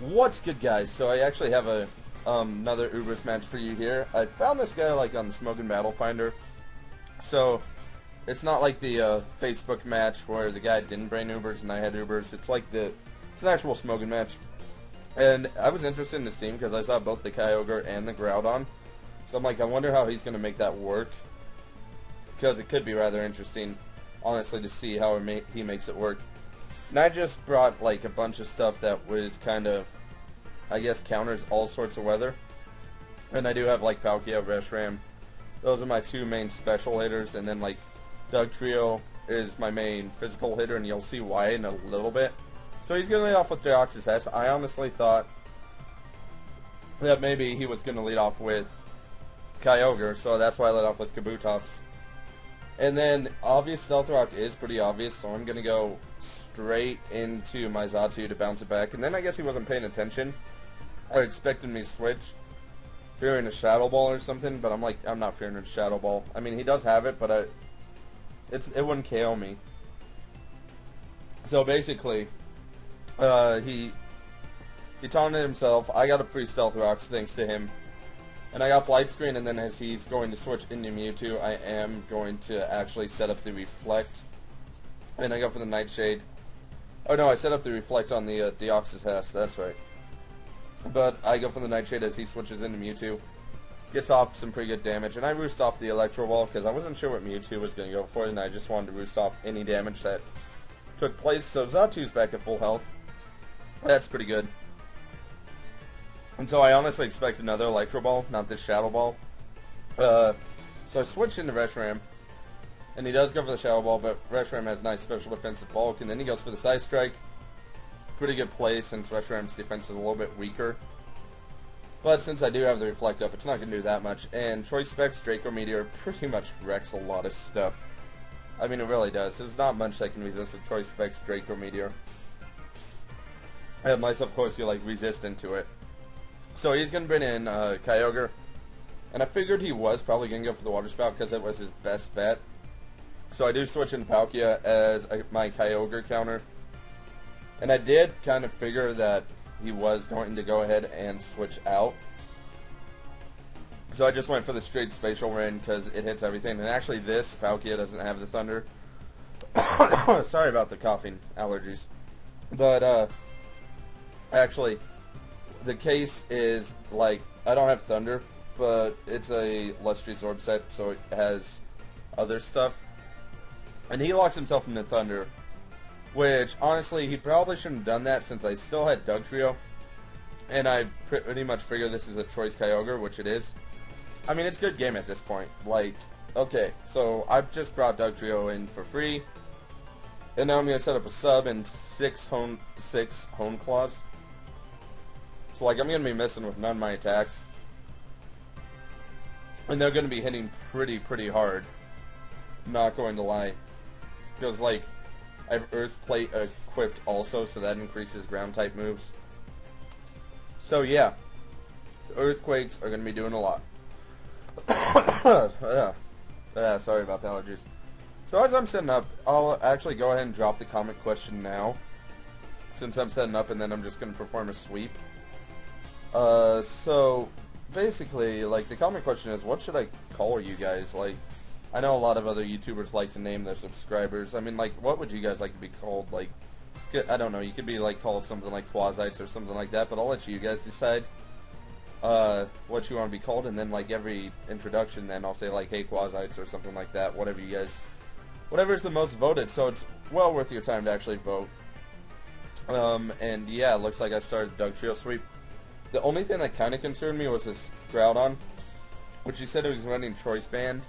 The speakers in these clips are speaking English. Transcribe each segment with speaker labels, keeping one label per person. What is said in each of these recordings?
Speaker 1: What's good, guys? So I actually have a another Ubers match for you here. I found this guy like on the Smoking Battle Finder. So it's not like the Facebook match where the guy didn't bring Ubers and I had Ubers. It's like it's an actual smoking match. And I was interested in this team because I saw both the Kyogre and the Groudon. So I'm like, I wonder how he's going to make that work. Because it could be rather interesting, honestly, to see how he makes it work. And I just brought like a bunch of stuff that was kind of, I guess, counters all sorts of weather. And I do have like Palkia, Reshiram. Those are my two main special hitters. And then like Dugtrio is my main physical hitter, and you'll see why in a little bit. So he's going to lead off with Deoxys. I honestly thought that maybe he was going to lead off with Kyogre, so that's why I led off with Kabutops. And then, obvious Stealth Rock is pretty obvious, so I'm going to go straight into my Xatu to bounce it back. And then I guess he wasn't paying attention, or expected me to switch, fearing a Shadow Ball or something, but I'm like, I'm not fearing a Shadow Ball. I mean, he does have it, but it wouldn't KO me. So basically, he taunted himself. I got a free Stealth Rocks thanks to him. And I got Blight Screen, and then as he's going to switch into Mewtwo, I am going to actually set up the Reflect. And I go for the Nightshade. Oh no, I set up the Reflect on the Deoxys, that's right. But I go for the Nightshade as he switches into Mewtwo. Gets off some pretty good damage, and I roost off the Electro Ball because I wasn't sure what Mewtwo was going to go for, and I just wanted to roost off any damage that took place. So Xatu's back at full health. That's pretty good. And so I honestly expect another Electro Ball, not this Shadow Ball. So I switch into Reshiram, and he does go for the Shadow Ball, but Reshiram has nice special defensive bulk, and then he goes for the Side Strike. Pretty good play since Reshiram's defense is a little bit weaker. But since I do have the Reflect up, it's not going to do that much. And Choice Specs Draco Meteor pretty much wrecks a lot of stuff. I mean, it really does. There's not much that can resist a Choice Specs Draco Meteor. Unless, of course, you like resistant to it. So he's going to bring in Kyogre. And I figured he was probably going to go for the Water Spout because it was his best bet. So I do switch into Palkia as my Kyogre counter. And I did kind of figure that he was going to go ahead and switch out. So I just went for the straight Spatial Rain because it hits everything. And actually this Palkia doesn't have the Thunder. Sorry about the coughing allergies. But actually, the case is, like, I don't have Thunder, but it's a Lustrous Orb set, so it has other stuff. And he locks himself into Thunder, which, honestly, he probably shouldn't have done that since I still had Dugtrio. And I pretty much figure this is a Choice Kyogre, which it is. I mean, it's a good game at this point. Like, okay, so I've just brought Dugtrio in for free. And now I'm going to set up a sub and 6 Hone Claws. So, like, I'm going to be missing with none of my attacks. And they're going to be hitting pretty hard. Not going to lie. Because, like, I have Earth Plate equipped also, so that increases ground-type moves. So, yeah. The Earthquakes are going to be doing a lot. Yeah, sorry about the allergies. So, as I'm setting up, I'll actually go ahead and drop the comment question now. Since I'm setting up, and then I'm just going to perform a sweep. So, basically, like, the comment question is, what should I call you guys? Like, I know a lot of other YouTubers like to name their subscribers. I mean, like, what would you guys like to be called? Like, I don't know, you could be, like, called something like Quasites or something like that, but I'll let you guys decide, what you want to be called, and then, like, every introduction, then I'll say, like, hey, Quasites, or something like that, whatever you guys, whatever's the most voted, so it's well worth your time to actually vote. And, yeah, it looks like I started the Dugtrio sweep. The only thing that kind of concerned me was this Groudon, which he said it was running Choice Band.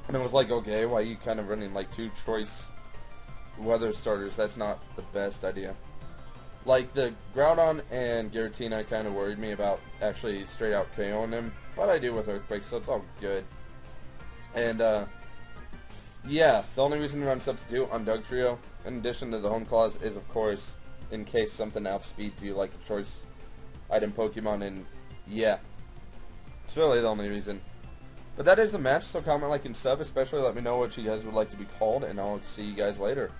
Speaker 1: And I was like, okay, why are you kind of running like 2 Choice Weather starters? That's not the best idea. Like, the Groudon and Giratina kind of worried me about actually straight out KOing him, but I do with Earthquake, so it's all good. And, yeah, the only reason to run Substitute on Dugtrio, in addition to the Home Claws, is, of course, in case something outspeeds you, like a choice item Pokemon, and yeah. It's really the only reason. But that is the match, so comment, like, and sub, especially let me know what you guys would like to be called, and I'll see you guys later.